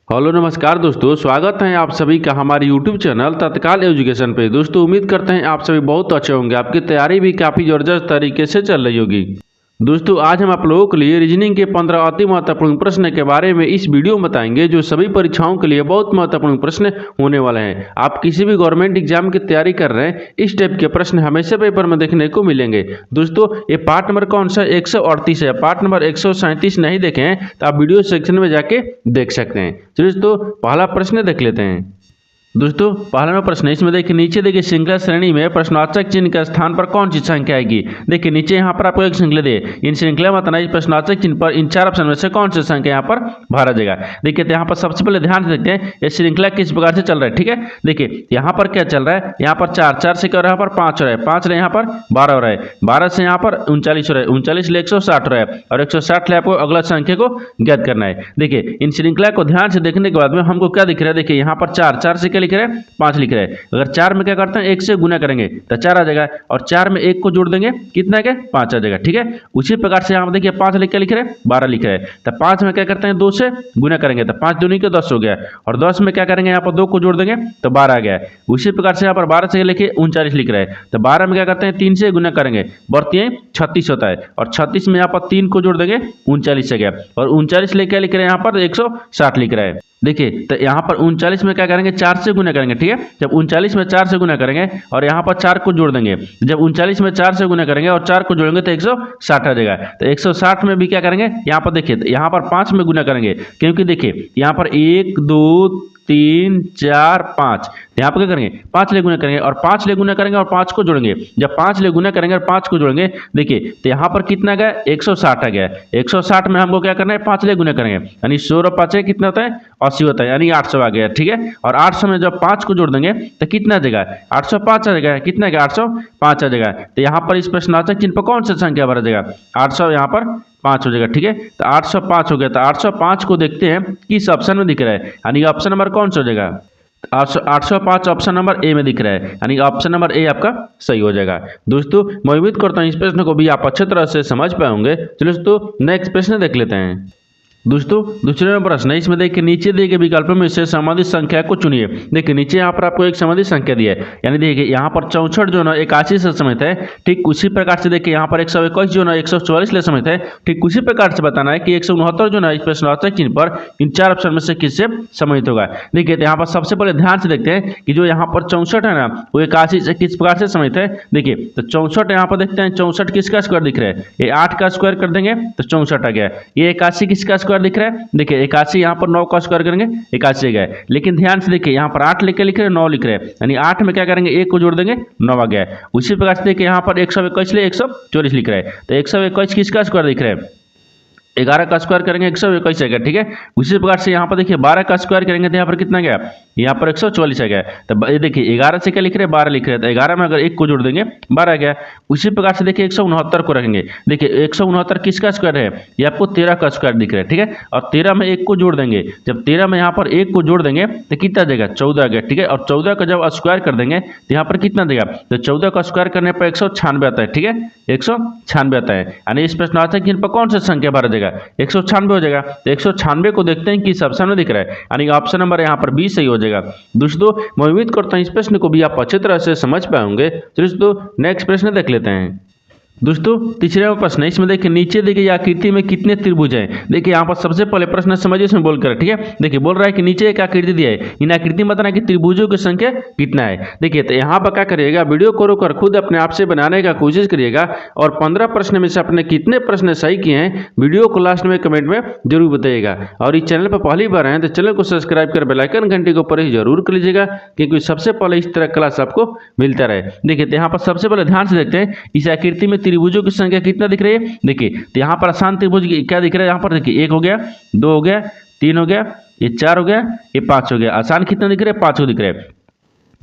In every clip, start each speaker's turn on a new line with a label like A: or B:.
A: Hello नमस्कार दोस्तों, स्वागत है आप सभी का हमारे यूट्यूब चैनल तत्काल एजुकेशन पे। दोस्तों उम्मीद करते हैं आप सभी बहुत अच्छे होंगे, आपकी तैयारी भी काफ़ी ज़बरदस्त तरीके से चल रही होगी। दोस्तों आज हम आप लोगों के लिए रीजनिंग के 15 अति महत्वपूर्ण प्रश्न के बारे में इस वीडियो में बताएंगे, जो सभी परीक्षाओं के लिए बहुत महत्वपूर्ण प्रश्न होने वाले हैं। आप किसी भी गवर्नमेंट एग्जाम की तैयारी कर रहे हैं, इस टाइप के प्रश्न हमेशा पेपर में देखने को मिलेंगे। दोस्तों ये पार्ट नंबर कौन सा 138 है, पार्ट नंबर 137 नहीं देखे हैं तो आप वीडियो सेक्शन में जाके देख सकते हैं। चलिए दोस्तों पहला प्रश्न देख लेते हैं। दोस्तों पहला प्रश्न इसमें देखिए, नीचे देखिए श्रृंखला श्रेणी में प्रश्नवाचक चिन्ह के स्थान पर कौन सी संख्या आएगी। देखिए नीचे यहाँ पर आपको एक श्रृंखला दिए, इन श्रृंखला में बताना प्रश्नवाचक चिन्ह पर इन चार ऑप्शन में से कौन सी संख्या यहाँ पर भरा जाएगा। देखिए तो यहाँ पर सबसे पहले ध्यान से देखते हैं ये श्रृंखला किस प्रकार से चल रहा है। ठीक है, देखिए यहाँ पर क्या चल रहा है, यहाँ पर चार से क्या हो रहा है, यहाँ पर 5 हो रहा है, 5 से यहाँ पर 12 हो रहा है, 12 से यहाँ पर 39 हो रहा है, 39 ले 160 हो रहा है और 160 ले आपको अगला संख्या को ज्ञात करना है। देखिए इन श्रृंखला को ध्यान से देखने के बाद में हमको क्या दिख रहा है, देखिए यहाँ पर 4 से क्या लिख रहे हैं, 5 लिख रहे हैं। अगर 4 में क्या करते हैं, 1 से गुना करेंगे तो 4 आ जाएगा और 4 में 1 को जोड़ देंगे कितना क्या, 5 आ जाएगा। ठीक है, उसी प्रकार से यहाँ देखिए 5 लिख के लिख रहे हैं, 12 लिख रहे हैं तो 5 में क्या करते हैं, 2 से गुना करेंगे तो 5 दूनी के 10 हो गया और 10 में क्या करेंगे, यहाँ पर 2 को जोड़ देंगे तो 12 आ गया। उसी प्रकार से यहाँ पर 12 से लिखे 39 लिख रहे हैं तो 12 में क्या करते हैं, 3 से गुना करेंगे, बढ़ती 36 होता है और 36 में यहाँ पर 3 को जोड़ देंगे 39 से गया और 39 लेके लिख रहे हैं यहाँ पर 160 लिख रहा है। देखिए तो यहाँ पर 39 में क्या करेंगे, 4 से गुना करेंगे। ठीक है, जब 39 में 4 से गुना करेंगे और यहाँ पर 4 को जोड़ देंगे, जब 39 में 4 से गुना करेंगे और 4 को जोड़ेंगे तो 160 आ जाएगा। तो 160 में भी क्या करेंगे, यहाँ पर देखिए तो यहाँ पर 5 में गुना करेंगे, क्योंकि देखिए यहाँ पर 1 2 3 4 5 यहाँ पर क्या करेंगे, 5 ले गुना करेंगे और 5 ले गुना करेंगे और 5 को जोड़ेंगे। जब 5 ले गुना करेंगे और 5 को जोड़ेंगे, देखिए तो यहाँ पर कितना गया, 160 आ गया। 160 में हमको क्या करना है, 5 ले गुना करेंगे यानी 100 और 5 कितना होता है, 80 होता है, यानी 800 आ गया। ठीक है, और 800 में जब 5 को जोड़ देंगे तो कितना आ जाएगा, 805 आ जाएगा। कितना आ गया, 805 आ जाएगा। तो यहाँ पर इस प्रश्नवाचक चिन्ह पर कौन सा संख्या भरा जाएगा, 800 यहाँ पर 5 हो जाएगा। ठीक है, तो 805 हो गया। तो 805 को देखते हैं किस ऑप्शन में दिख रहा है, यानी ऑप्शन नंबर कौन सा हो जाएगा, 805 ऑप्शन नंबर ए में दिख रहा है, यानी ऑप्शन नंबर ए आपका सही हो जाएगा। दोस्तों मैं उम्मीद करता हूँ इस प्रश्न को भी आप अच्छे तरह से समझ पाएंगे। चलिए दोस्तों नेक्स्ट प्रश्न देख लेते हैं। दोस्तों दूसरे नंबर प्रश्न है, इसमें देखिए नीचे दिए गए विकल्पों में से संबंधित संख्या को चुनिए। देखिए नीचे यहाँ पर आपको एक संबंधित संख्या दी है, यानी देखिए यहाँ पर 64 जो है 81 से समित है। ठीक उसी प्रकार से देखिए यहाँ पर 121 जो है 144 ले समित है। ठीक उसी प्रकार से बताना है कि 169 जो है इस प्रश्नवाचक चिन्ह पर इन चार ऑप्शन में से किससे समित होगा। देखिए तो यहाँ पर सबसे पहले ध्यान से देखते हैं कि जो यहाँ पर 64 है ना, वो 81 से किस प्रकार से समित है। देखिए तो 64 यहाँ पर देखते हैं, 64 किसका स्क्वायर दिख रहा है, ये 8 का स्क्वायर कर देंगे तो 64 आ गया। ये 81 किसका स्क्वायर दिख रहा है, देखिए 81 यहाँ पर 9 का स्क्वायर करेंगे 81 गया। लेकिन ध्यान से देखिए यहाँ पर 8 लिख रहे हैं, 9 लिख रहे हैं, यानी 8 में क्या करेंगे, 1 को जोड़ देंगे 9 आ गया। उसी प्रकार से देखिए यहाँ पर 121 ले 144 लिख रहे हैं तो 121 किसका स्क्वायर दिख रहा है, 11 का स्क्वायर करेंगे 121 आ गया। ठीक है, उसी प्रकार से यहाँ पर देखिए 12 का स्क्वायर करेंगे तो यहाँ पर कितना गया, यहाँ पर 144 आ गया। तो ये देखिए 11 से क्या लिख रहे हैं, 12 लिख रहे हैं, तो 11 में अगर 1 को जोड़ देंगे 12 आ गया। उसी प्रकार से देखिए 169 को रखेंगे। देखिए 169 किसका स्क्वायर है, ये आपको 13 का स्क्वायर दिख रहा है। ठीक है, और 13 में 1 को जोड़ देंगे, जब 13 में यहाँ पर 1 को जोड़ देंगे तो कितना देगा, 14 आ गया। ठीक है, और 14 का जब स्क्वायर कर देंगे तो यहाँ पर कितना देगा, तो 14 का स्क्वायर करने पर 196 आता है। ठीक है, 196 आता है, यानी इस प्रश्नवाचक चिन्ह पर कौन सा संख्या भरा जाएगा, 196 हो जाएगा। तो 196 को देखते हैं किस ऑप्शन में दिख रहा है, यानी ऑप्शन नंबर यहाँ पर बी सही हो जाएगा। दोस्तों मैं उम्मीद करता हूँ इस प्रश्न को भी आप अच्छी तरह से समझ पाएंगे। तो दोस्तों नेक्स्ट प्रश्न देख लेते हैं। दोस्तों तीसरा प्रश्न है, इसमें देखिए नीचे देखिए आकृति में कितने त्रिभुज हैं। देखिए यहाँ पर सबसे पहले प्रश्न समझिए इसमें बोलकर। ठीक है, देखिए बोल रहा है कि नीचे एक आकृति दिया है, इन आकृति में बताना कि त्रिभुजों की संख्या कितना है। देखिए तो यहाँ पर क्या करिएगा, वीडियो को रोककर खुद अपने आप से बनाने का कोशिश करिएगा और 15 प्रश्न में से अपने कितने प्रश्न सही किए हैं वीडियो को लास्ट में कमेंट में जरूर बताइएगा। और इस चैनल पर पहली बार आए तो चैनल को सब्सक्राइब कर बेल आइकन घंटे के ऊपर ही जरूर कर लीजिएगा, क्योंकि सबसे पहले इस तरह क्लास आपको मिलता रहे। देखिए तो यहाँ पर सबसे पहले ध्यान से देखते हैं इस आकृति में त्रिभुजों की संख्या कितना दिख रही है। देखिए तो यहाँ पर आसान त्रिभुज क्या दिख रहा है, यहाँ पर देखिए 1 हो गया, 2 हो गया, 3 हो गया, ये 4 हो गया, ये 5 हो गया। आसान कितना दिख रहा है, 5 को दिख रहा है।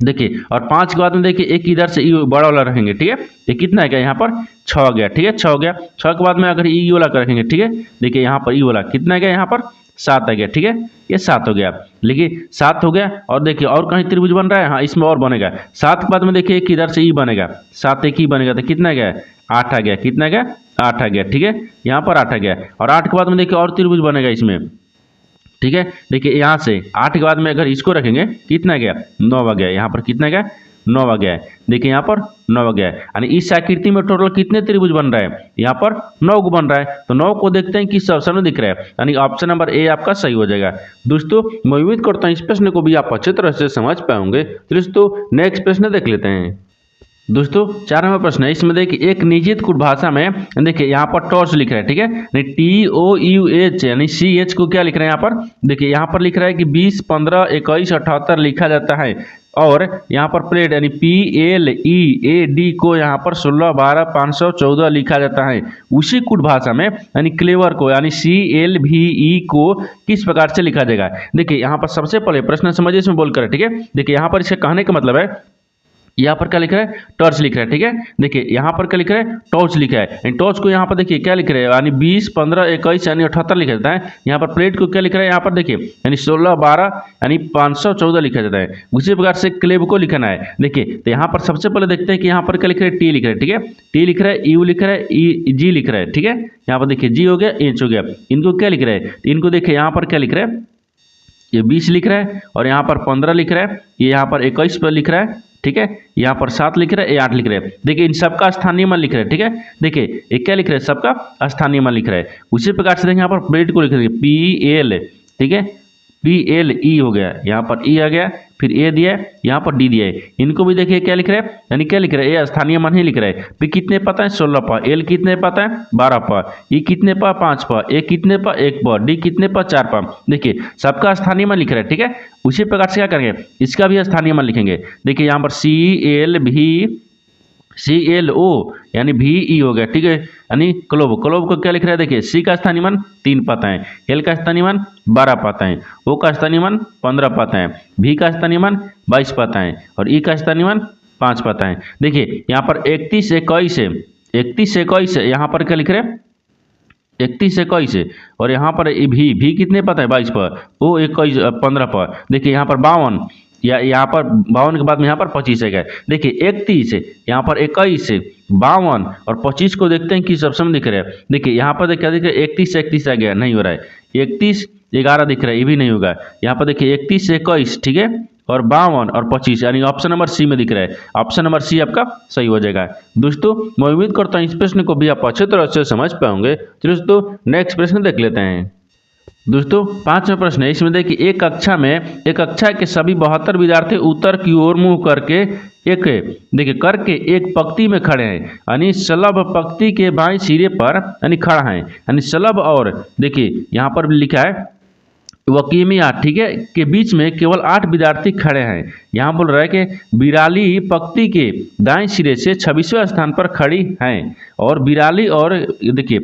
A: देखिए और 5 के बाद में देखिए एक इधर से ई बड़ा वाला रखेंगे। ठीक है, ये कितना है, यहाँ पर 6 हो गया। ठीक है, 6 हो गया। 6 के बाद में अगर ई वाला का रखेंगे, ठीक है, देखिए यहाँ पर ई वाला कितना है, यहाँ पर 7 आ गया। ठीक है, ये 7 हो गया। देखिए 7 हो गया और देखिए और कहीं त्रिभुज बन रहा है, हाँ इसमें और बनेगा। 7 के बाद में देखिए एक इधर से ई बनेगा, 7 एक ही बनेगा तो कितना गया, 8 आ गया। कितना गया, 8 आ गया। ठीक है, यहाँ पर 8 आ गया और 8 के बाद में देखिए और त्रिभुज बनेगा इसमें, ठीक है। देखिए यहाँ से 8 के बाद में अगर इसको रखेंगे कितना गया 9 आ गया, यहाँ पर कितना गया 9 आ गया है। देखिए यहाँ पर 9 आ गया है, यानी इस आकृति में टोटल कितने त्रिभुज बन रहा है, यहाँ पर 9 को बन रहा है। तो 9 को देखते हैं किस ऑप्शन में दिख रहा है, यानी ऑप्शन नंबर ए आपका सही हो जाएगा। दोस्तों मैं उम्मीद करता हूँ इस प्रश्न को भी आप अच्छे तरह से समझ पाएंगे। तो दोस्तों नेक्स्ट प्रश्न देख लेते हैं। दोस्तों 4वां प्रश्न है, इसमें देखिए एक निजी कुट भाषा में देखिए यहाँ पर टॉर्च लिख रहा है, ठीक है, TOUH यानी CH को क्या लिख रहे हैं यहाँ पर, देखिए यहाँ पर लिख रहा है कि 20, 15, 21, 78 लिखा जाता है। और यहाँ पर प्लेट यानी PLEAD को यहाँ पर 16, 12, 514 लिखा जाता है। उसी कुट भाषा में यानी क्लेवर को यानी CLVE को किस प्रकार से लिखा जाएगा। देखिए यहाँ पर सबसे पहले प्रश्न समझिए इसमें बोलकर, ठीक है। देखिए यहाँ पर इसे कहने का मतलब है, यहाँ पर क्या लिख रहा है टॉर्च लिख रहा है, ठीक है। देखिए यहाँ पर क्या लिख रहा है टॉर्च लिखा है, टॉर्च को यहाँ पर देखिए क्या लिख रहा है यानी 20, 15, 21 यानी 78 लिखा जाता है। यहाँ पर प्लेट को क्या लिख रहा है यहाँ पर देखिए यानी 16, 12 यानी 514 लिखा जाता है। उसी प्रकार से क्लेब को लिखना है। देखिए तो यहाँ पर सबसे पहले देखते हैं कि यहाँ पर क्या लिख रहा है, T लिख रहा है, ठीक है, T लिख रहा है, U लिख रहा है, G लिख रहा है, ठीक है। यहाँ पर देखिए G हो गया, H हो गया। इनको क्या लिख रहा है, इनको देखिए यहाँ पर क्या लिख रहा है, ये 20 लिख रहा है, और यहाँ पर 15 लिख रहा है, ये यहाँ पर 21 पर लिख रहा है, ठीक है, यहाँ पर 7 लिख रहा है, ये 8 लिख रहा है। देखिए इन सबका स्थानीय मान लिख रहा है, ठीक है। देखिए ये क्या लिख रहा है, सबका स्थानीय मान लिख रहा है। उसी प्रकार से देखिए यहाँ पर प्लेट को लिख रहे हैं PL, ठीक है, PLE हो गया, यहाँ पर E आ गया, फिर A दिया है, यहाँ पर D दिया है। इनको भी देखिए क्या लिख रहा है, यानी क्या लिख रहा है, ये स्थानीय मान ही लिख रहा है। P कितने पता है 16 पर, L कितने पता है 12 पर, E कितने पर 5 पर, A कितने पर 1 पर, D कितने पर 4 पर। देखिए सबका स्थानीय मान लिख रहा है, ठीक है। उसी प्रकार से क्या करेंगे, इसका भी स्थानीय मान लिखेंगे। देखिए यहाँ पर CLO यानी VE हो गया, ठीक है, यानी क्लोब को क्या लिख रहा है, देखिए C का स्थानीय मान 3 पाता है, L का स्थानीय मान 12 पाता है, O का स्थानीय मान 15 पाता है, V का स्थानीय मान 22 पाता है, और E का स्थानीय मान 5 पाता है। देखिए यहाँ पर 31, 21 है, यहाँ पर क्या लिख रहे हैं 31, 21 है, और यहाँ पर भी कितने पता है 22 पर, O 21, 15 पर। देखिए यहाँ पर 52 या यहाँ पर 52 के बाद में यहाँ पर 25 है। देखिए 31 है, यहाँ पर 21 है, 52 और 25 को देखते हैं किस ऑप्शन में दिख रहा है। देखिए यहाँ पर क्या दिख रहा है 31 से 31 आ गया, नहीं हो रहा है। 31, 11 दिख रहा है, ये भी नहीं होगा। यहाँ पर देखिए 31 से 21, ठीक है, और 52 और 25 यानी ऑप्शन नंबर C में दिख रहा है। ऑप्शन नंबर C आपका सही हो जाएगा। दोस्तों मैं उम्मीद करता हूँ इस प्रश्न को भी आप अच्छे तरह से समझ पाओगे। चलिए दोस्तों नेक्स्ट प्रश्न देख लेते हैं। दोस्तों 5वां प्रश्न है, इसमें देखिए एक कक्षा के सभी 72 विद्यार्थी उत्तर की ओर मुंह करके एक पंक्ति में खड़े हैं, यानी शलभ पंक्ति के बाएं सिरे पर यानी खड़ा है, यानी शलभ और देखिए यहाँ पर भी लिखा है वकीमिया, ठीक है, के बीच में केवल 8 विद्यार्थी खड़े हैं। यहाँ बोल रहा है कि बिराली पंक्ति के दाएं सिरे से 26वें स्थान पर खड़ी हैं, और बिराली और देखिए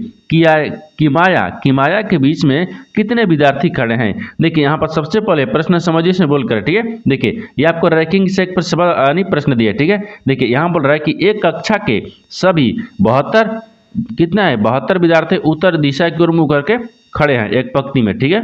A: किमाया के बीच में कितने विद्यार्थी खड़े हैं। देखिए यहाँ पर सबसे पहले प्रश्न समझिए से बोलकर, ठीक है। देखिए ये आपको रैंकिंग से एक प्रश्न दिया, ठीक है। देखिए यहाँ बोल रहा है कि एक कक्षा के सभी 72 कितना है 72 विद्यार्थी उत्तर दिशा की ओर मुँह करके खड़े हैं एक पंक्ति में, ठीक है।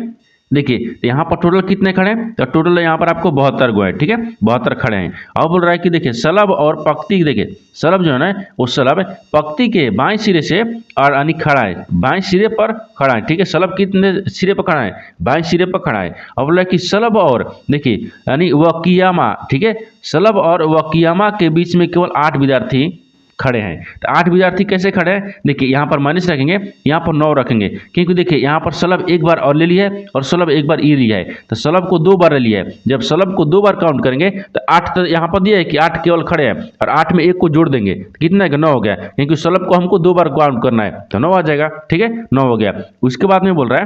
A: देखिए यहाँ पर टोटल कितने खड़े हैं, तो टोटल यहाँ पर आपको 72 गो है, ठीक है, 72 खड़े हैं। अब बोल रहा है कि देखिए शलभ और पंक्ति, देखिए शलभ जो है ना वो शलभ पंक्ति के बाएं सिरे से और यानी खड़ा है, बाएं सिरे पर खड़ा है, ठीक है। शलभ कितने सिरे पर खड़ा है, बाएं सिरे पर खड़ा है। अब बोल रहा है कि शलभ और देखिए यानी वकियामा, ठीक है, शलभ और वकियामा के बीच में केवल 8 विद्यार्थी खड़े हैं। तो 8 विद्यार्थी कैसे खड़े हैं, देखिए यहाँ पर माइनस रखेंगे, यहाँ पर 9 रखेंगे, क्योंकि देखिए यहाँ पर शलभ एक बार और ले लिया है और शलभ एक बार ई लिया है, तो शलभ को 2 बार ले लिया है। जब शलभ को 2 बार काउंट करेंगे तो 8 तो यहाँ पर दिया है कि 8 केवल खड़े हैं, और 8 में 1 को जोड़ देंगे कितना है 9 हो गया, क्योंकि शलभ को हमको 2 बार काउंट करना है, तो 9 आ जाएगा, ठीक है, 9 हो गया। उसके बाद में बोल रहा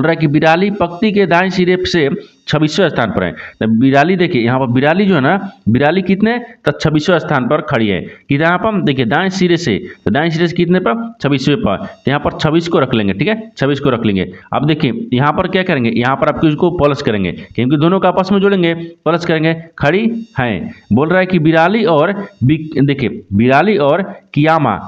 A: है कि बिराली पंक्ति के दाएं सिरे से 26वें स्थान पर है। तो बिराली देखिए यहाँ पर बिराली जो है ना, बिराली कितने तो 26वें स्थान पर खड़ी है कि यहाँ पर देखिए दाएं सिरे से, तो दाएं सिरे से कितने पर 26वें पर, तो यहाँ पर 26 को रख लेंगे, ठीक है, 26 को रख लेंगे। अब देखिए यहाँ पर क्या करेंगे, यहाँ पर आपको इसको प्लस करेंगे, क्योंकि दोनों का आपस में जोड़ेंगे, प्लस करेंगे, खड़ी हैं। बोल रहा है कि बिराली और देखिए बिराली और कियामा,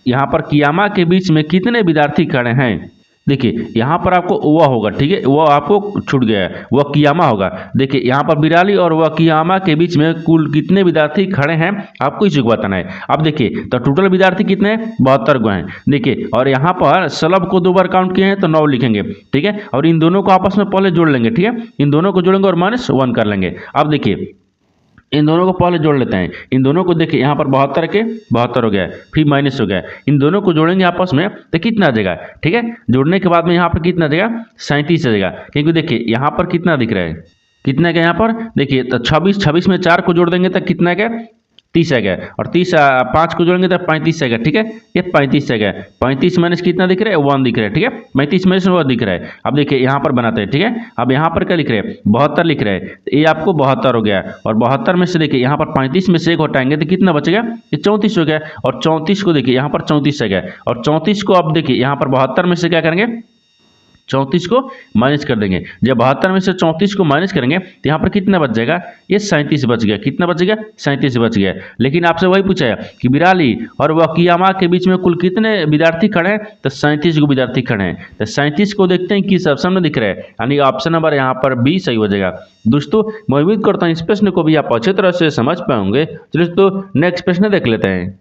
A: यहाँ पर कियामा के बीच में कितने विद्यार्थी खड़े हैं। देखिए यहाँ पर आपको वह होगा, ठीक है, वह आपको छूट गया है, वह कियामा होगा। देखिए यहाँ पर बिराली और वह कियामा के बीच में कुल कितने विद्यार्थी खड़े हैं आपको इसी को बताना है। अब देखिए तो टोटल विद्यार्थी कितने हैं, 72 गो हैं। देखिए और यहाँ पर सलब को 2 बार काउंट किए हैं तो 9 लिखेंगे, ठीक है, और इन दोनों को आपस में पहले जोड़ लेंगे, ठीक है, इन दोनों को जोड़ेंगे और -1 कर लेंगे। अब देखिए इन दोनों को पहले जोड़ लेते हैं, इन दोनों को देखिए यहाँ पर 72 के 72 हो गया, फिर माइनस हो गया, इन दोनों को जोड़ेंगे आपस में तो कितना आ जाएगा, ठीक है, जोड़ने के बाद में यहाँ पर कितना आ जाएगा, 37 आ जाएगा। क्योंकि देखिए यहाँ पर कितना दिख रहा है, कितना का यहाँ पर देखिए तो 26 में 4 को जोड़ देंगे तो कितना का 30 आएगा, और 30 5 को जोड़ेंगे तो 35 आएगा, ठीक है, ये 35 आएगा। 35 माइनस कितना दिख रहा है, 1 दिख रहा है, ठीक है, 35 माइनस 1 दिख रहा है। अब देखिए यहाँ पर बनाते हैं, ठीक है, अब यहाँ पर क्या लिख रहे हैं, 72 लिख रहे हैं, तो ये आपको 72 हो गया, और 72 में से देखिए यहाँ पर 35 में से 1 हटाएंगे तो कितना बचेगा, ये 34 हो गया, और 34 को देखिए यहाँ पर 34 आ गया, और 34 को अब देखिए यहाँ पर 72 में से क्या करेंगे, 34 को माइनस कर देंगे। जब 72 में से 34 को माइनस करेंगे तो यहाँ पर कितना बच जाएगा, ये 37 बच गया, कितना बच गया, 37 बच गया। लेकिन आपसे वही पूछा है कि बिराली और वह कियामा के बीच में कुल कितने विद्यार्थी खड़े हैं, तो 37 को विद्यार्थी खड़े हैं। तो 37 को देखते हैं किस ऑप्शन में दिख रहा है, यानी ऑप्शन नंबर यहाँ पर बी सही हो जाएगा। दोस्तों मैं उम्मीद करता हूँ इस प्रश्न को भी आप अच्छी तरह से समझ पाएंगे। दोस्तों नेक्स्ट प्रश्न देख लेते हैं।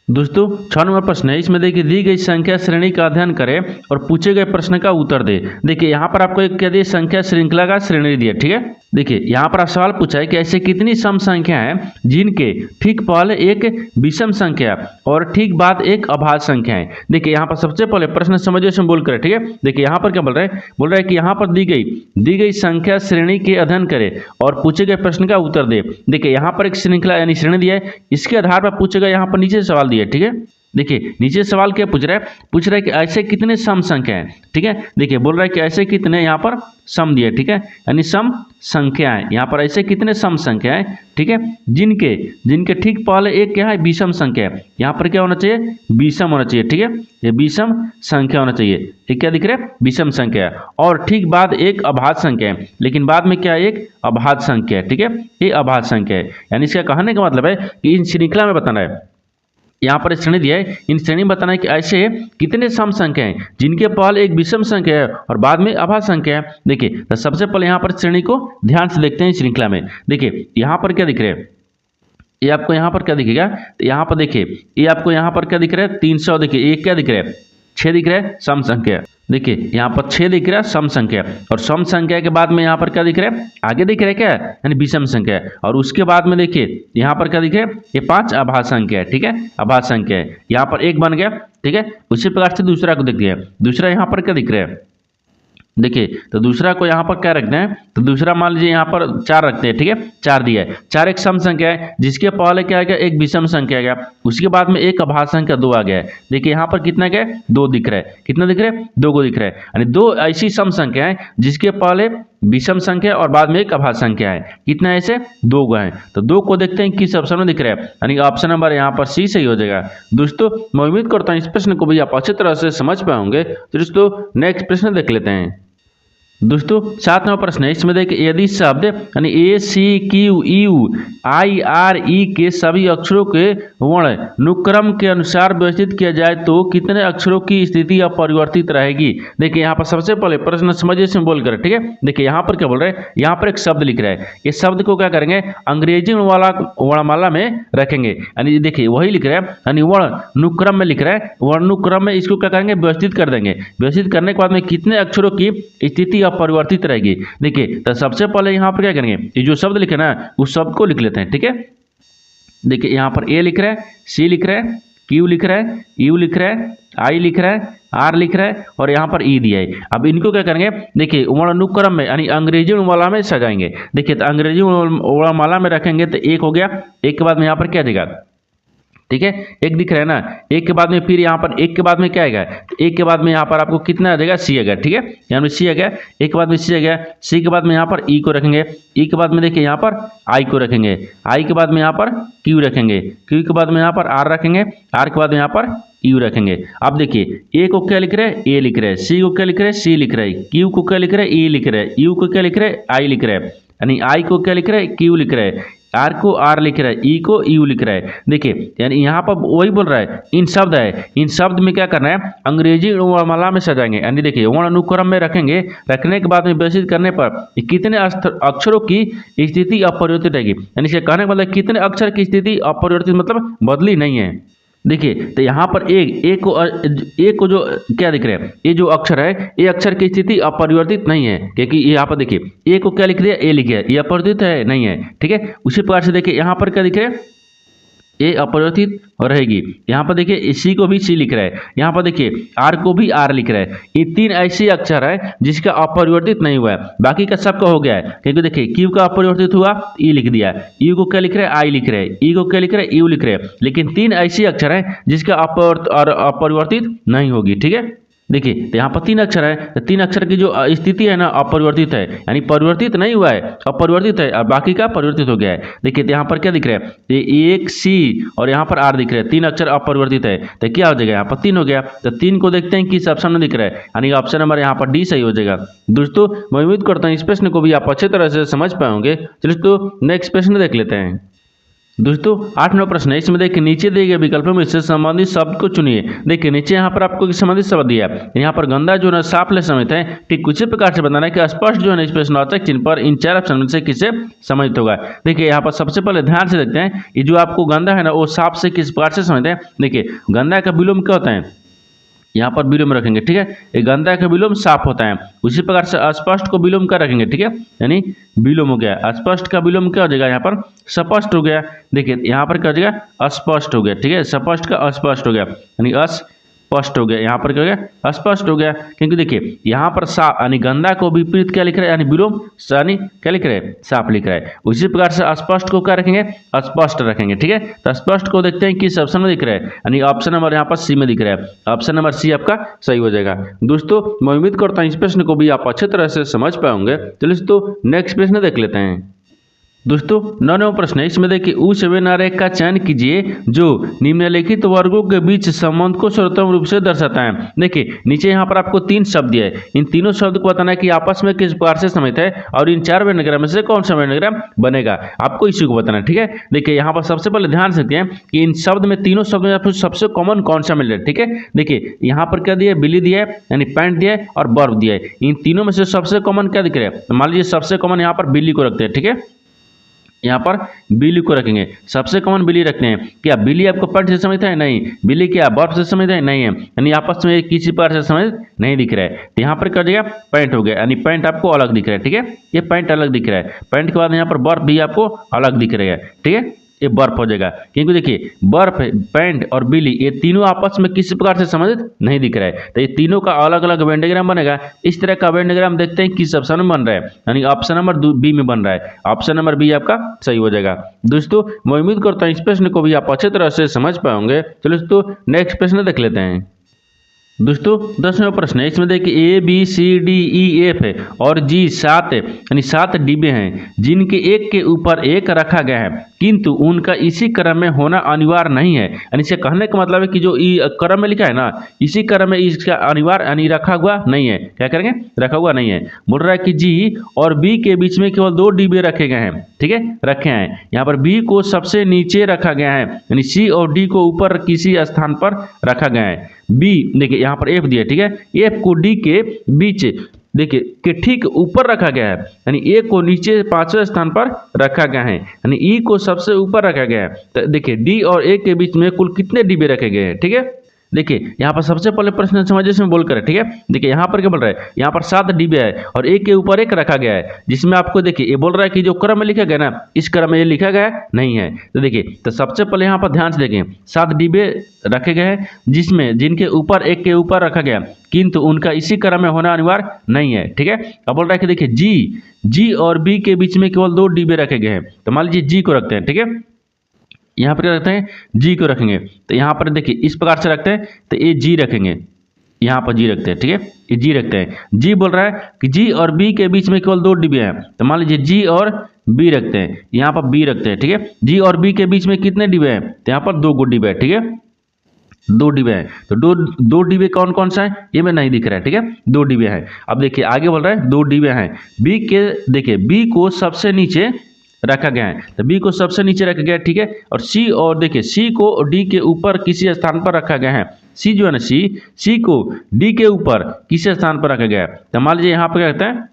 A: दोस्तों 6 नंबर प्रश्न है, इसमें देखिए दी गई संख्या श्रेणी का अध्ययन करें और पूछे गए प्रश्न का उत्तर दे। देखिए यहाँ पर आपको एक क्या दिया, संख्या श्रृंखला का श्रेणी दिया, ठीक है। देखिए यहाँ पर आप सवाल पूछा है कि ऐसे कितनी सम संख्या हैं जिनके ठीक पहले एक विषम संख्या और ठीक बाद एक अभाज्य संख्या है। देखिए यहाँ पर सबसे पहले प्रश्न समझिए से बोल कर, ठीक है। देखिए यहाँ पर क्या बोल रहा है कि यहाँ पर दी गई संख्या श्रेणी के अध्ययन करे और पूछे गए प्रश्न का उत्तर दे। देखिए यहाँ पर एक श्रृंखला यानी श्रेणी दिया है, इसके आधार पर पूछेगा, यहाँ पर नीचे सवाल दिया, ठीक है। देखिए नीचे सवाल क्या पूछ रहा है कि ऐसे कितने सम संख्या हैं, ठीक है। देखिए बोल रहा है कि ऐसे कितने, यहाँ पर सम दिए, ठीक है, यानी सम संख्याएं, यहाँ पर ऐसे कितने सम संख्याएं, ठीक है, जिनके ठीक पहले एक क्या है, विषम संख्या है। यहाँ पर क्या होना चाहिए, विषम होना चाहिए, ठीक है, ये विषम संख्या होना चाहिए। ये क्या दिख रहा है, विषम संख्या, और ठीक बाद एक अभाज्य संख्या है, लेकिन बाद में क्या है, एक अभाज्य संख्या है, ठीक है, ये अभाज्य संख्या है। यानी इसका कहने का मतलब है कि इन श्रृंखला में बताना है, यहाँ पर श्रेणी दिया है, इन श्रेणी में बताना है कि ऐसे कितने सम संख्या हैं जिनके पहले एक विषम संख्या है और बाद में अभाज्य संख्या है। देखिए तो सबसे पहले यहाँ पर श्रेणी को ध्यान से देखते हैं श्रृंखला में। देखिए यहाँ पर क्या दिख रहा है, ये आपको यहाँ पर क्या दिखेगा, तो यहाँ पर देखिए ये आपको यहाँ पर क्या दिख रहा है, 300। देखिए ये क्या दिख रहा है, 6 दिख रहा है, सम संख्या। देखिए यहाँ पर 6 दिख रहा है, सम संख्या, और सम संख्या के बाद में यहाँ पर क्या दिख रहा है, आगे दिख रहा है क्या, यानी विषम संख्या, और उसके बाद में देखिए यहाँ पर क्या दिख रहा है, ये 5 अभाज्य संख्या है, ठीक है, अभाज्य संख्या है। यहाँ पर 1 बन गया, ठीक है। उसी प्रकार से दूसरा को देखिए, दूसरा यहाँ पर क्या दिख रहा है, देखिए तो दूसरा को यहाँ पर क्या रखते हैं, तो दूसरा मान लीजिए यहाँ पर 4 रखते हैं, ठीक है, 4 दिया है, 4 एक सम संख्या है जिसके पहले क्या आ गया, एक विषम संख्या आ गया, उसके बाद में एक अभाज्य संख्या 2 आ गया है। देखिए यहाँ पर कितना गया, 2 दिख रहा है, कितना दिख रहा है, 2 को दिख रहा है, यानी 2 ऐसी सम संख्या है जिसके पहले विषम संख्या और बाद में एक अभाज्य संख्या है। कितना ऐसे, 2 गो हैं। तो 2 को देखते हैं किस ऑप्शन में दिख रहा है, यानी ऑप्शन नंबर यहाँ पर सी सही हो जाएगा। दोस्तों मैं उम्मीद करता हूँ इस प्रश्न को भी आप अच्छी तरह से समझ पाएंगे। तो दोस्तों नेक्स्ट प्रश्न देख लेते हैं। दोस्तों 7 नंबर प्रश्न है, इसमें देखिए यदि शब्द यानी A C Q U I R E के सभी अक्षरों के वर्ण अनुक्रम के अनुसार व्यवस्थित किया जाए तो कितने अक्षरों की स्थिति अपरिवर्तित रहेगी। देखिए यहाँ पर सबसे पहले प्रश्न समझिए से बोलकर, ठीक है। देखिए यहाँ पर क्या बोल रहे हैं, यहाँ पर एक शब्द लिख रहा है, इस शब्द को क्या करेंगे, अंग्रेजी वर्णमाला में रखेंगे, यानी देखिए वही लिख रहा है, यानी वर्ण अनुक्रम में लिख रहा है, वर्णानुक्रम में इसको क्या करेंगे, व्यवस्थित कर देंगे। व्यवस्थित करने के बाद में कितने अक्षरों की स्थिति परिवर्तित रहेगी। देखिए तो सबसे पहले यहाँ पर क्या करेंगे, ये जो शब्द लिखे ना उस शब्द को लिख लेते हैं, ठीक है। देखिए यहाँ पर ए लिख रहा है, सी लिख रहा है, क्यू लिख रहा है, यू लिख रहा है, आई लिख रहा है, आर लिख रहा है, और यहाँ पर ई दिया है। अब इनको क्या करेंगे, देखिए वर्णानुक्रम में यानी अंग्रेजी वर्णमाला में सजाएंगे। देखिए तो अंग्रेजी वर्णमाला में रखेंगे तो 1 हो गया, 1 के बाद में यहाँ पर क्या देगा, ठीक है, 1 दिख रहा है ना, 1 के बाद में फिर यहाँ पर 1 के बाद में क्या आएगा, 1 के बाद में यहाँ पर आपको कितना आ जाएगा, सी आ गया, ठीक है, यहाँ में सी आ गया, 1 के बाद में सी आ गया, सी के बाद में यहाँ पर ई को रखेंगे, ई के बाद में देखिए यहाँ पर आई को रखेंगे, आई के बाद में यहाँ पर क्यू रखेंगे, क्यू के बाद में यहाँ पर आर रखेंगे, आर के बाद में यहाँ पर यू रखेंगे। अब देखिए ए को क्या लिख रहे हैं, ए लिख रहे हैं, सी को क्या लिख रहे हैं, सी लिख रहे हैं, क्यू को क्या लिख रहे हैं, ई लिख रहे हैं, यू को क्या लिख रहे हैं, आई लिख रहे हैं, यानी आई को क्या लिख रहे हैं, क्यू लिख रहे हैं, आर को आर लिख रहा है, ई को यू लिख रहा है। देखिए यानी यहाँ पर वही बोल रहा है, इन शब्द है, इन शब्द में क्या करना है, अंग्रेजी वर्णमाला में सजाएंगे। यानी देखिए वर्ण अनुक्रम में रखेंगे, रखने के बाद में व्यवस्थित करने पर कितने अक्षरों की स्थिति अपरिवर्तित रहेगी। यानी इसके कहने का मतलब कितने अक्षर की स्थिति अपरिवर्तित मतलब बदली नहीं है। देखिए तो यहाँ पर एक को जो क्या दिख रहा है, ये जो अक्षर है, ये अक्षर की स्थिति अपरिवर्तित नहीं है, क्योंकि यहाँ पर देखिए ए को क्या लिख दिया, ए लिख दिया, ये अपरिवर्तित है नहीं है, ठीक है। उसी प्रकार से देखिए यहाँ पर क्या दिख रहा है, ए अपरिवर्तित रहेगी। यहाँ पर देखिए इसी को भी सी लिख रहा है, यहाँ पर देखिए आर को भी आर लिख रहा है। ये तीन ऐसे अक्षर है जिसका अपरिवर्तित नहीं हुआ है, बाकी का सबका हो गया है। क्योंकि देखिए क्यू का अपरिवर्तित हुआ, ई लिख दिया, यू को क्या लिख रहा है, आई लिख रहा है, ई को क्या लिख रहा है, यू लिख रहा है। लेकिन तीन ऐसे अक्षर है जिसका अपरिवर्तित नहीं होगी, ठीक है। देखिए तो यहाँ पर तीन अक्षर है, तो तीन अक्षर की जो स्थिति है ना अपरिवर्तित है, यानी परिवर्तित नहीं हुआ है, अपरिवर्तित है, और बाकी का परिवर्तित हो गया है। देखिए तो यहाँ पर क्या दिख रहा है, ये एक सी और यहाँ पर आर दिख रहा है, तीन अक्षर अपरिवर्तित है, तो क्या हो जाएगा, यहाँ पर तीन हो गया। तो तीन को देखते हैं किस ऑप्शन में दिख रहा है, यानी ऑप्शन नंबर यहाँ पर डी सही हो जाएगा। दोस्तों मैं उम्मीद करता हूँ इस प्रश्न को भी आप अच्छे तरह से समझ पाओगे। चलिए दोस्तों नेक्स्ट प्रश्न देख लेते हैं। दोस्तों 8 नंबर प्रश्न है, इसमें देखिए नीचे दिए गए विकल्पों में इससे संबंधित शब्द को चुनिए। देखिए नीचे यहाँ पर आपको संबंधित शब्द दिया है, यहाँ पर गंदा जो है साफ ले समित है, ठीक उसी प्रकार से बताना है कि स्पष्ट जो है इस प्रश्नवाचक चिन्ह पर इन चार ऑप्शन में से किसे सम्मिलित होगा। देखिए यहाँ पर सबसे पहले ध्यान से देखते हैं, ये जो आपको गंदा है ना वो साफ से किस प्रकार से समझते हैं। देखिए गंदा का विलोम क्या होता है, यहाँ पर विलोम रखेंगे, ठीक है। ये गंदा का विलोम साफ होता है। उसी प्रकार से अस्पष्ट को विलोम कर रखेंगे, ठीक है, यानी विलोम हो गया। अस्पष्ट का विलोम क्या हो जाएगा, यहाँ पर स्पष्ट हो गया। देखिए यहाँ पर क्या हो जाएगा, अस्पष्ट हो गया, ठीक है, स्पष्ट का अस्पष्ट हो गया, यानी अस्पष्ट हो गया। यहाँ पर क्या हो गया, अस्पष्ट हो गया। क्योंकि देखिए यहाँ पर साफ यानी गंदा को विपरीत क्या लिख रहा है, यानी विलोम, यानी क्या लिख रहा है, साफ लिख रहा है। उसी प्रकार से अस्पष्ट को क्या रखेंगे, अस्पष्ट रखेंगे, ठीक है। तो स्पष्ट को देखते हैं किस ऑप्शन में दिख रहा है, यानी ऑप्शन नंबर यहाँ पर सी में दिख रहा है। ऑप्शन नंबर सी आपका सही हो जाएगा। दोस्तों मैं उम्मीद करता हूँ इस प्रश्न को भी आप अच्छे तरह से समझ पाओगे। चलिए दोस्तों नेक्स्ट प्रश्न देख लेते हैं। दोस्तों 9 नंबर प्रश्न है, इसमें देखिए उस व्यवनारेख का चयन कीजिए जो निम्नलिखित वर्गों के बीच संबंध को सर्वोत्तम रूप से दर्शाता है। देखिए नीचे यहाँ पर आपको तीन शब्द दिए हैं, इन तीनों शब्द को बताना है कि आपस में किस प्रकार से सम्मिलित है और इन चार व्यंजनग्राम में से कौन सा व्यंजनग्राम बनेगा, आपको इसी को बताना है, ठीक है। देखिए यहाँ पर सबसे पहले ध्यान से देखते हैं कि इन शब्द में, तीनों शब्द में आपको सबसे कॉमन कौन सा मिल रहा है, ठीक है। देखिए यहाँ पर क्या दिया है, बिल्ली दिया है, यानी पैंट दिया है और बर्फ दिया है। इन तीनों में से सबसे कॉमन क्या दिख रहा है, मान लीजिए सबसे कॉमन यहाँ पर बिल्ली को रखते हैं, ठीक है, यहाँ पर बिल्ली को रखेंगे, सबसे कॉमन बिल्ली रखते हैं। क्या बिल्ली आपको पैंट से समझता है, नहीं। बिल्ली क्या बर्फ से समझता है, नहीं है, यानी आपस में किसी प्रकार से समझ नहीं दिख रहा है। तो यहाँ पर कर दिया पैंट हो गया, यानी पैंट आपको अलग दिख रहा है, ठीक है, ये पैंट अलग दिख रहा है। पैंट के बाद यहाँ पर बर्फ भी आपको अलग दिख रहा है, ठीक है, ये बर्फ हो जाएगा। क्योंकि देखिए बर्फ, पैंट और बिल्ली ये तीनों आपस में किसी प्रकार से समझ नहीं दिख रहा है, तो ये तीनों का अलग अलग वेंडाग्राम बनेगा। इस तरह का वेंडाग्राम देखते हैं किस ऑप्शन में बन रहा है, यानी ऑप्शन नंबर बी में बन रहा है। ऑप्शन नंबर बी आपका सही हो जाएगा। दोस्तों मैं उम्मीद करता हूँ इस प्रश्न को भी आप अच्छे तरह से समझ पाओगे। चलो दोस्तों नेक्स्ट प्रश्न देख लेते हैं। दोस्तों 10वां प्रश्न है, इसमें देखिए A B C D E F है और जी 7 यानी 7 डिब्बे हैं जिनके एक के ऊपर एक रखा गया है, किंतु उनका इसी क्रम में होना अनिवार्य नहीं है। यानी इसे कहने का मतलब है कि जो क्रम में लिखा है ना, इसी क्रम में इसका अनिवार्य यानी रखा हुआ नहीं है। क्या करेंगे, रखा हुआ नहीं है। बोल रहा है कि जी और बी के बीच में केवल 2 डिब्बे रखे गए हैं, ठीक है, रखे हैं। यहाँ पर बी को सबसे नीचे रखा गया है, यानी सी और डी को ऊपर किसी स्थान पर रखा गया है। बी देखिए यहाँ पर एफ दिया, ठीक है, एफ को डी के बीच देखिए कि ठीक ऊपर रखा गया है, यानी ए को नीचे 5वें स्थान पर रखा गया है, यानी ई को सबसे ऊपर रखा गया है। तो देखिए डी और ए के बीच में कुल कितने डिब्बे रखे गए हैं, ठीक है। देखिए यहाँ पर सबसे पहले प्रश्न समझिए इसमें बोल कर, ठीक है। देखिए यहाँ पर क्या बोल रहा है, यहाँ पर 7 डिब्बे है और एक के ऊपर एक रखा गया है, जिसमें आपको देखिए ये बोल रहा है कि जो क्रम में लिखा गया ना, इस क्रम में ये लिखा गया नहीं है। तो देखिए तो सबसे पहले यहाँ पर ध्यान से देखें, 7 डिब्बे रखे गए हैं जिसमें जिनके ऊपर एक के ऊपर रखा गया, किंतु उनका इसी क्रम में होना अनिवार्य नहीं है, ठीक है। अब बोल रहा है कि देखिए जी और बी के बीच में केवल 2 डिब्बे रखे गए हैं, तो मान लीजिए जी को रखते हैं, ठीक है, यहाँ पर क्या रखते हैं, जी को रखेंगे। तो यहाँ पर देखिए इस प्रकार से रखते हैं, तो ये जी रखेंगे, यहाँ पर जी रखते हैं, ठीक है, ये जी रखते हैं। जी बोल रहा है कि जी और बी के बीच में केवल 2 डिब्बे हैं, तो मान लीजिए जी और बी रखते हैं, यहाँ पर बी रखते हैं, ठीक है। जी और बी के बीच में कितने डिब्बे हैं, तो यहाँ पर 2 डिब्बे हैं, ठीक है, 2 डिब्बे हैं। तो दो डिब्बे कौन कौन सा है ये में नहीं दिख रहा है, ठीक है, 2 डिब्बे हैं। अब देखिए आगे बोल रहा है 2 डिब्बे हैं बी के, देखिए बी को सबसे नीचे रखा गया है, तो बी को सबसे नीचे रखा गया है, ठीक है। और सी, और देखिए सी को डी के ऊपर किसी स्थान पर रखा गया है। सी जो है ना, सी को डी के ऊपर किसी स्थान पर रखा गया है। तो मान लीजिए यहाँ पर क्या कहते हैं,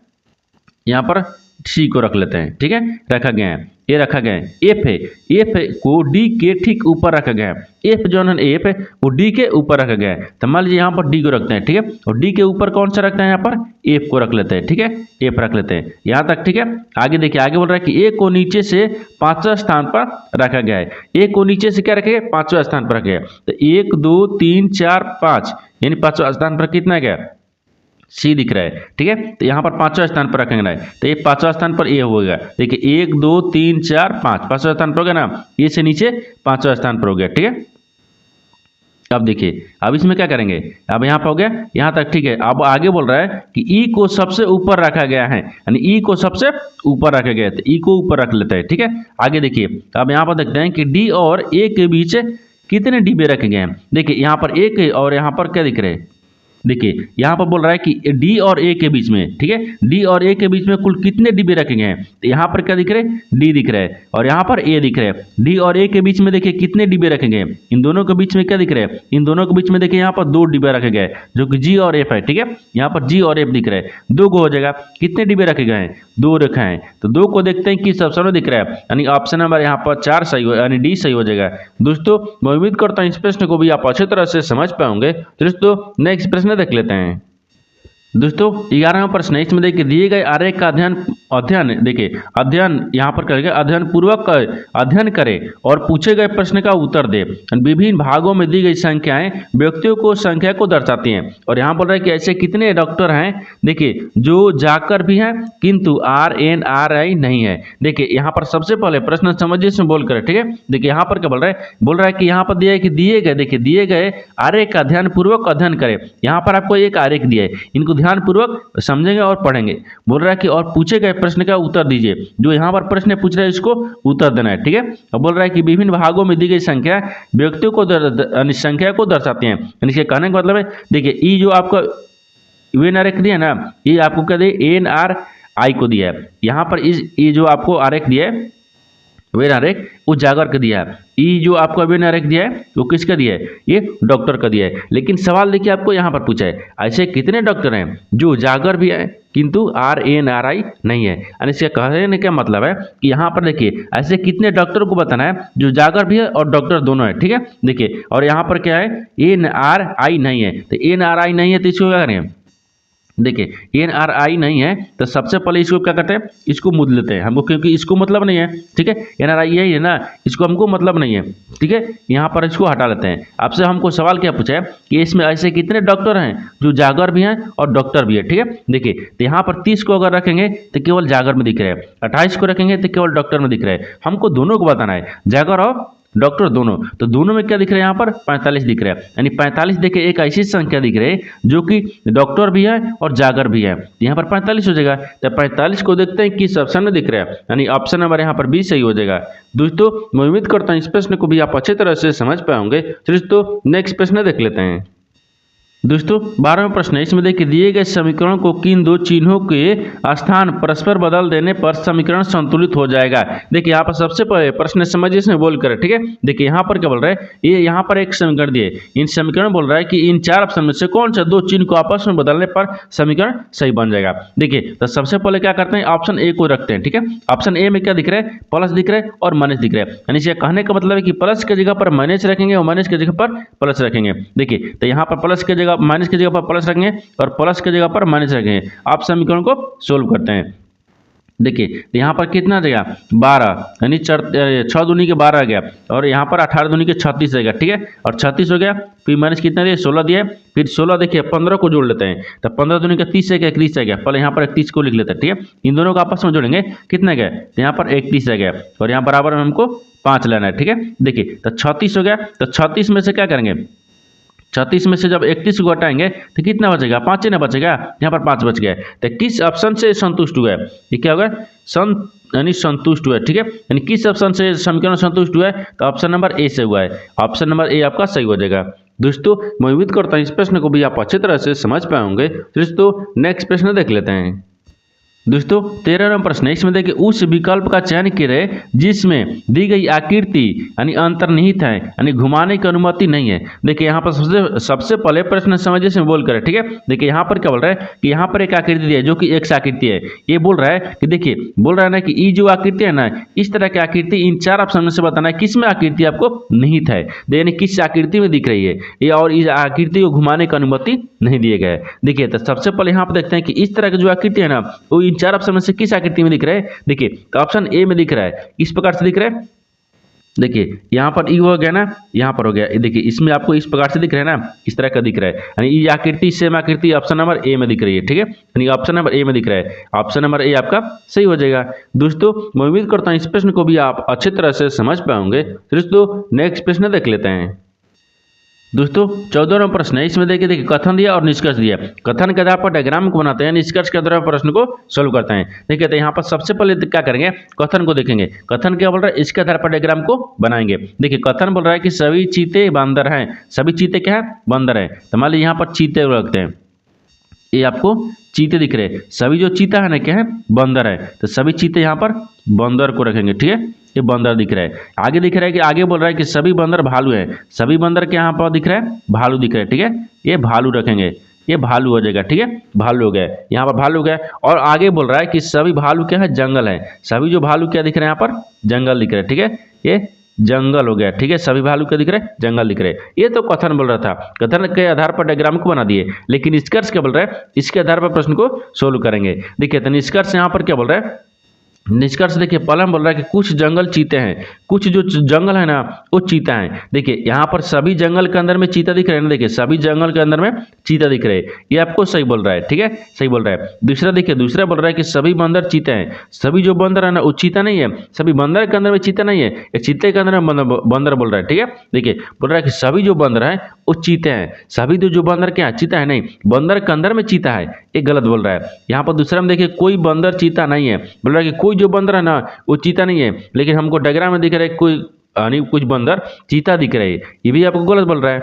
A: यहाँ पर सी को रख लेते हैं, ठीक है, रखा गया है, ये रखा गया है। एफ है, एफ को डी के ठीक ऊपर रखा गया है। एफ जो है एफ है वो डी के ऊपर रखा गया है। तो मान लीजिए यहाँ पर डी को रखते हैं, ठीक है, और डी के ऊपर कौन सा रखते हैं, यहाँ पर एफ को रख लेते हैं, ठीक है, एफ रख लेते हैं यहाँ तक, ठीक है। आगे देखिए, आगे बोल रहा है कि ए को नीचे से 5वें स्थान पर रखा गया है। ए को नीचे से क्या रखे गया, 5वें स्थान पर रखा गया। तो 1 2 3 4 5 यानी 5वें स्थान पर कितना गया, सी दिख रहा है, ठीक है। तो यहाँ पर 5वें स्थान पर रखेंगे ना, तो ये 5वें स्थान पर ए हो गया। देखिए 1 2 3 4 5 5वें स्थान पर हो गया ना, ये से नीचे 5वें स्थान पर हो गया, ठीक है। अब देखिए, अब इसमें क्या करेंगे, अब यहाँ पर हो गया यहाँ तक, ठीक है। अब आगे बोल रहा है कि ई को सबसे ऊपर रखा गया है, यानी ई को सबसे ऊपर रखा गया है, तो ई को ऊपर रख लेते हैं, ठीक है। आगे देखिए, अब यहाँ पर देखते हैं कि डी और ए के बीच कितने डिब्बे रखे गए हैं। देखिए यहाँ पर एक और यहाँ पर क्या दिख रहे हैं, देखिए यहाँ पर बोल रहा है कि डी और ए के बीच में, ठीक है, डी और ए के बीच में कुल कितने डिब्बे रखे गए हैं। तो यहाँ पर क्या दिख रहे हैं, डी दिख रहा है, और यहाँ पर ए दिख रहा है। डी और ए के बीच में देखिए कितने डिब्बे रखे गए हैं, इन दोनों के बीच में क्या दिख रहा है, इन दोनों के बीच में देखिए यहाँ पर 2 डिब्बे रखे गए हैं, जो कि जी और एफ है, ठीक है। यहाँ पर जी और एफ दिख रहा है, 2 को हो जाएगा। कितने डिब्बे रखे गए हैं, 2 रखा है। तो 2 को देखते हैं किस ऑप्शन में दिख रहा है, यानी ऑप्शन नंबर यहाँ पर 4 सही हो, यानी डी सही हो जाएगा। दोस्तों मैं उम्मीद करता हूँ इस प्रश्न को भी आप अच्छी तरह से समझ पाओगे। दोस्तों नेक्स्ट प्रश्न देख लेते हैं। दोस्तों 11वां प्रश्न है, इसमें देखिए दिए गए आरेख का अध्ययन देखिए अध्ययन यहाँ पर करेगा, अध्ययन पूर्वक अध्ययन करें और पूछे गए प्रश्न का उत्तर दे। विभिन्न भागों में दी गई संख्याएं व्यक्तियों को संख्या को दर्शाती हैं। और यहाँ बोल रहा है कि ऐसे कितने डॉक्टर हैं, देखिए जो जाकर भी हैं किंतु RNRI नहीं है। देखिए यहाँ पर सबसे पहले प्रश्न समझिए इसमें बोल कर, ठीक है। देखिए यहाँ पर क्या बोल रहा है कि यहाँ पर दिया है कि दिए गए, देखिए दिए गए आरेख का ध्यान पूर्वक अध्ययन करें। यहाँ पर आपको एक आरेख दिया है, इनको ध्यान पूर्वक समझेंगे और पढ़ेंगे। बोल रहा है कि और पूछे गए प्रश्न का उत्तर दीजिए। जो यहाँ पर प्रश्न पूछ रहा है इसको उत्तर देना है, ठीक है। अब बोल रहा है कि विभिन्न भागों में दी गई संख्या व्यक्तियों को संख्या को दर्शाती हैं। यानी इसके कहने का मतलब है, देखिए ई जो आपको यूएन आरेख दिया ना, ये आपको क्या दिया, NRI को दिया है। यहाँ पर इस ये जो आपको आरेख दिया है वेन आरेख वो जागर का दिया है। ई जो आपको वेन आरेख दिया है वो किसका दिया है, ये डॉक्टर का दिया है। लेकिन सवाल देखिए आपको यहाँ पर पूछा है ऐसे कितने डॉक्टर हैं जो जागर भी है किंतु RNRI नहीं है। यानी इसका कहने का मतलब है कि यहाँ पर देखिए ऐसे कितने डॉक्टर को बताना है जो जागर भी है और डॉक्टर दोनों है, ठीक है। देखिए और यहाँ पर क्या है, NRI नहीं है। तो NRI नहीं है तो इसको क्या करें, देखिए NRI नहीं है तो सबसे पहले इसको क्या करते हैं, इसको मुद लेते हैं हमको, क्योंकि इसको मतलब नहीं है, ठीक है। NRI यही है ना, इसको हमको मतलब नहीं है, ठीक है। यहाँ पर इसको हटा लेते हैं। आपसे हमको सवाल क्या पूछा है कि इसमें ऐसे कितने डॉक्टर हैं जो जागर भी हैं और डॉक्टर भी है, ठीक है। देखिए तो यहाँ पर 30 को अगर रखेंगे तो केवल जागर में दिख रहा है, 28 को रखेंगे तो केवल डॉक्टर में दिख रहा है। हमको दोनों को बताना है, जागर और डॉक्टर दोनों। तो दोनों में क्या दिख रहा है, यहाँ पर 45 दिख रहा है। यानी 45 देखिए एक ऐसी संख्या दिख रही है जो कि डॉक्टर भी है और जागर भी है, यहाँ पर 45 हो जाएगा। तो 45 को देखते हैं किस ऑप्शन में दिख रहा है, यानी ऑप्शन नंबर यहाँ पर 20 सही हो जाएगा। दोस्तों मैं उम्मीद करता हूँ इस प्रश्न को भी आप अच्छी तरह से समझ पाओगे। दोस्तों नेक्स्ट प्रश्न देख लेते हैं। दोस्तों 12वां प्रश्न है, इसमें देखिए दिए गए समीकरण को किन 2 चिन्हों के स्थान परस्पर बदल देने पर समीकरण संतुलित हो जाएगा। देखिए यहाँ पर सबसे पहले प्रश्न समझिए इसमें बोल कर, ठीक है। देखिए यहाँ पर क्या बोल रहा है, ये यहाँ पर एक समीकरण दिए, इन समीकरण बोल रहा है कि इन 4 ऑप्शन में से कौन सा 2 चिन्ह को आपस में बदलने पर समीकरण सही बन जाएगा। देखिए तो सबसे पहले क्या करते हैं, ऑप्शन ए को रखते हैं, ठीक है। ऑप्शन ए में क्या दिख रहा है, प्लस दिख रहा है और माइनस दिख रहा है। यानी इसे कहने का मतलब है कि प्लस की जगह पर माइनस रखेंगे और माइनस की जगह पर प्लस रखेंगे। देखिए तो यहाँ पर प्लस की जगह माइनस की जगह पर प्लस रखेंगे और प्लस की जगह पर माइनस रखेंगे। आप समीकरण को सोल्व करते हैं। देखिए यहाँ पर कितना देगा, 12, यानी 6 दूनी के 12 आ गया, और यहाँ पर 18 दूनी के 36 रहेगा, ठीक है। और 36 हो गया, फिर माइनस कितना दिया, 16 दिया, फिर 16 देखिए 15 को जोड़ लेते हैं, तो 15 दूनी का 30 है, 31 आ गया। पहले यहाँ पर 31 को लिख लेते हैं, ठीक है। इन दोनों को आपस में जोड़ेंगे, कितना गया, तो यहाँ पर 31 आ गया, और यहाँ बराबर में हमको 5 लेना है, ठीक है। देखिए तो 36 हो गया, तो 36 में से क्या करेंगे, 36 में से जब 31 को हटाएंगे तो कितना बचेगा, 5 ही ना बचेगा, यहाँ पर 5 बच गया। तो किस ऑप्शन से संतुष्ट हुआ है, ये क्या होगा, यानी संतुष्ट हुआ है, ठीक है। यानी किस ऑप्शन से समीकरण संतुष्ट हुआ है, तो ऑप्शन नंबर ए से हुआ है। ऑप्शन नंबर ए आपका सही हो जाएगा। दोस्तों मैं उम्मीद करता हूँ इस प्रश्न को भी आप अच्छी तरह से समझ पाएंगे। दोस्तों नेक्स्ट प्रश्न देख लेते हैं। दोस्तों 13 नंबर प्रश्न है, इसमें देखिए उस विकल्प का चयन करें जिसमें दी गई आकृति यानी अंतर्निहित है यानी घुमाने की अनुमति नहीं है। देखिए यहाँ पर सबसे पहले प्रश्न समझिए इसमें बोल कर, ठीक है। देखिए यहाँ पर क्या बोल रहा है कि यहाँ पर एक आकृति दी है जो कि एक्स आकृति है। ये बोल रहा है कि देखिए बोल रहा है ना कि ये जो आकृति है ना, इस तरह की आकृति इन 4 ऑप्शन में से बताना है किस में आकृति आपको निहित है, यानी किस आकृति में दिख रही है ये, और इस आकृति को घुमाने की अनुमति नहीं दिए गए। देखिए तो सबसे पहले यहाँ पर देखते हैं कि इस तरह की जो आकृति है ना वो 4 ऑप्शन में से किस आकृति में दिख रहा है। देखिए तो ऑप्शन ए में दिख रहा है, इस प्रकार से दिख रहा है। देखिए यहाँ पर ई हो गया ना, यहाँ पर हो गया, देखिए इसमें आपको इस प्रकार से दिख रहा है ना, इस तरह का दिख रहा है, यानी ये आकृति सेम आकृति ऑप्शन नंबर ए में दिख रही है, ठीक है। यानी ऑप्शन नंबर ए में दिख रहा है, ऑप्शन नंबर ए आपका सही हो जाएगा। दोस्तों मैं उम्मीद करता हूँ इस प्रश्न को भी आप अच्छी तरह से समझ पाओगे। दोस्तों नेक्स्ट प्रश्न देख लेते हैं। दोस्तों 14 नंबर प्रश्न है, इसमें देखिए कथन दिया और निष्कर्ष दिया। कथन के आधार पर डायग्राम को बनाते हैं, निष्कर्ष के आधार पर प्रश्न को सोल्व करते हैं। देखिए तो यहाँ पर सबसे पहले क्या करेंगे, कथन को देखेंगे। कथन क्या बोल रहा है, इसके आधार पर डायग्राम को बनाएंगे। देखिए कथन बोल रहा है कि सभी चीते बंदर हैं। सभी चीते क्या है, बंदर है। तो मान लीजिए यहाँ पर चीते रखते हैं, ये आपको चीते दिख रहे हैं। सभी जो चीता है ना क्या है, बंदर है। तो सभी चीते यहाँ पर बंदर को रखेंगे, ठीक है। ये बंदर दिख रहा है। आगे दिख रहा है कि आगे बोल रहा है कि सभी बंदर भालू हैं। सभी बंदर के यहाँ पर दिख रहा है भालू दिख रहा है, ठीक है। ये भालू रखेंगे, ये भालू हो जाएगा, ठीक है। भालू हो गया, यहाँ पर भालू हो गया। और आगे बोल रहा है कि सभी भालू क्या है, जंगल है। सभी जो भालू क्या दिख रहे हैं यहाँ पर, जंगल दिख रहा है, ठीक है। ये जंगल हो गया, ठीक है। सभी भालू क्या दिख रहे हैं, जंगल दिख रहे हैं। ये तो कथन बोल रहा था, कथन के आधार पर डायग्राम को बना दिए। लेकिन निष्कर्ष क्या बोल रहा है, इसके आधार पर प्रश्न को सोल्व करेंगे। देखिए तो निष्कर्ष यहाँ पर क्या बोल रहा है, निष्कर्ष देखिए पहला बोल रहा है कि कुछ जंगल चीते हैं, कुछ जो जंगल है ना वो चीता है। देखिए यहाँ पर सभी जंगल के अंदर में चीता दिख रहे हैं ना, देखिए सभी जंगल के अंदर में चीता दिख रहे हैं, ये आपको सही बोल रहा है, ठीक है, सही बोल रहा है। दूसरा देखिए, दूसरा बोल रहा है कि सभी बंदर चीते हैं। सभी जो बंदर है ना वो चीता नहीं है, सभी बंदर के अंदर में चीता नहीं है, ये चीते के अंदर में बंदर बोल रहा है, ठीक है। देखिए बोल रहा है कि सभी जो बंदर है वो चीते हैं। सभी जो बंदर क्या चीता है नहीं, बंदर के अंदर में चीता है, ये गलत बोल रहा है। यहाँ पर दूसरा में देखिए कोई बंदर चीता नहीं है, बोल रहा है कि कोई जो बंदर है ना वो चीता नहीं है, लेकिन हमको डायग्राम में दिख रहा है कोई यानी कुछ बंदर चीता दिख रहे हैं, ये भी आपको गलत बोल रहा है।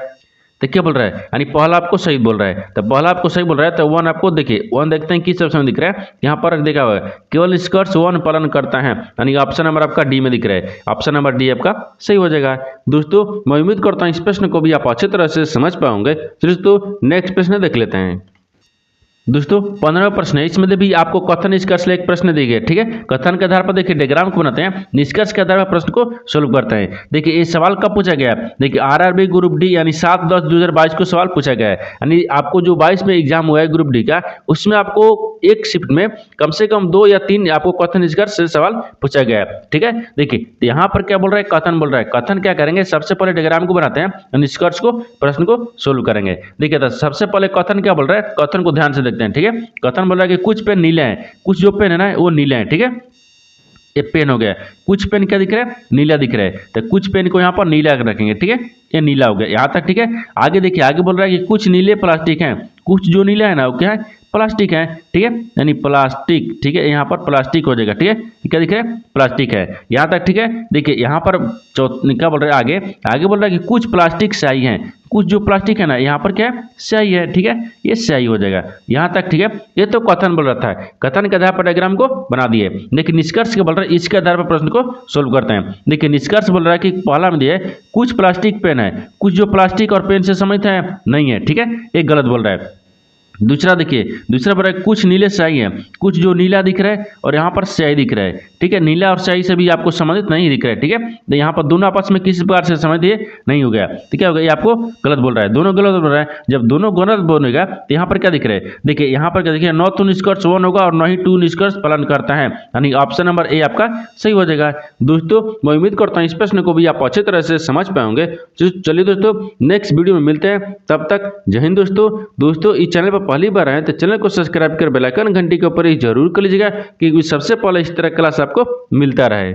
A: तो क्या बोल रहा है, यानी पहला आपको सही बोल रहा है। तो पहला आपको सही बोल रहा है, तो 1 आपको देखिए 1 देखते हैं किस ऑप्शन में दिख रहा है। यहाँ पर देखा हुआ है केवल निष्कर्ष 1 पालन करता है, यानी ऑप्शन नंबर आपका डी में दिख रहा है। ऑप्शन नंबर डी आपका सही हो जाएगा। दोस्तों मैं उम्मीद करता हूँ इस प्रश्न को भी आप अच्छी तरह से समझ पाओगे। दोस्तों नेक्स्ट प्रश्न देख लेते हैं। दोस्तों 15वां प्रश्न है, इसमें भी आपको कथन निष्कर्ष एक प्रश्न दिए गए, ठीक है। कथन के आधार पर देखिए डायग्राम को बनाते हैं, निष्कर्ष के आधार पर प्रश्न को सोल्व करते हैं। देखिए ये सवाल कब पूछा गया, देखिए आरआरबी ग्रुप डी यानी 7/10/2022 को सवाल पूछा गया है। यानी आपको जो 22 में एग्जाम हुआ है ग्रुप डी का, उसमें आपको एक शिफ्ट में कम से कम 2 या 3 आपको कथन निष्कर्ष से सवाल पूछा गया है, ठीक है। देखिए यहाँ पर क्या बोल रहा है, कथन बोल रहा है। कथन क्या करेंगे, सबसे पहले डायग्राम को बनाते हैं, निष्कर्ष को प्रश्न को सोल्व करेंगे। देखिए तो सबसे पहले कथन क्या बोल रहा है, कथन को ध्यान से देखते हैं, ठीक है। कथन बोल रहा है कि कुछ पेन नीले हैं, कुछ जो पेन है ना वो नीले हैं, ठीक है। ये पेन हो गया, कुछ पेन क्या दिख रहा है, नीला दिख रहा है। तो कुछ पेन को यहाँ पर नीला रखेंगे, ठीक है। ये नीला हो गया यहाँ तक, ठीक है। आगे देखिए, आगे बोल रहा है कि कुछ नीले प्लास्टिक हैं, कुछ जो नीला है ना वो क्या है, प्लास्टिक है, ठीक है, यानी प्लास्टिक, ठीक है। यहाँ पर प्लास्टिक हो जाएगा, ठीक है। क्या दिख रहा है, प्लास्टिक है यहाँ तक, ठीक है। देखिए यहाँ पर क्या बोल रहा है, आगे आगे बोल रहा है कि कुछ प्लास्टिक स्याही है, कुछ जो प्लास्टिक है ना यहाँ पर क्या है, स्याही है, ठीक है। ये स्याही हो जाएगा यहाँ तक, ठीक है। ये तो कथन बोल रहा था, कथन के आधार पर डायग्राम को बना दिए। लेकिन निष्कर्ष क्या बोल रहा है, इसके आधार पर प्रश्न को सोल्व करते हैं। देखिए निष्कर्ष बोल रहा है कि पहला में दिए कुछ प्लास्टिक पेन है, कुछ जो प्लास्टिक और पेन से संबंधित है नहीं है, ठीक है, ये गलत बोल रहा है। दूसरा देखिए, दूसरा बोल रहा है कुछ नीले स्याही है, कुछ जो नीला दिख रहा है और यहाँ पर स्याही दिख रहा है, ठीक है। नीला और स्याही से भी आपको संबंधित नहीं दिख रहा है, ठीक है। तो यहाँ पर दोनों आपस में किसी प्रकार से संबंधित नहीं हो गया, तो क्या हो गया, ये आपको गलत बोल रहा है, दोनों गलत बोल रहा है। जब दोनों गलत बोलेगा तो यहाँ पर क्या दिख रहा है, देखिए यहाँ पर क्या देखिए, न तो निष्कर्ष 1 होगा और न ही 2 निष्कर्ष पालन करता है, यानी ऑप्शन नंबर ए आपका सही हो जाएगा। दोस्तों मैं उम्मीद करता हूँ इस प्रश्न को भी आप अच्छी तरह से समझ पाओगे। चलिए दोस्तों नेक्स्ट वीडियो में मिलते हैं, तब तक जय हिंद। दोस्तों इस चैनल पर पहली बार आए तो चैनल को सब्सक्राइब कर बेल आइकन घंटी के ऊपर ही जरूर कर लीजिएगा, क्योंकि सबसे पहले इस तरह क्लास आपको मिलता रहे।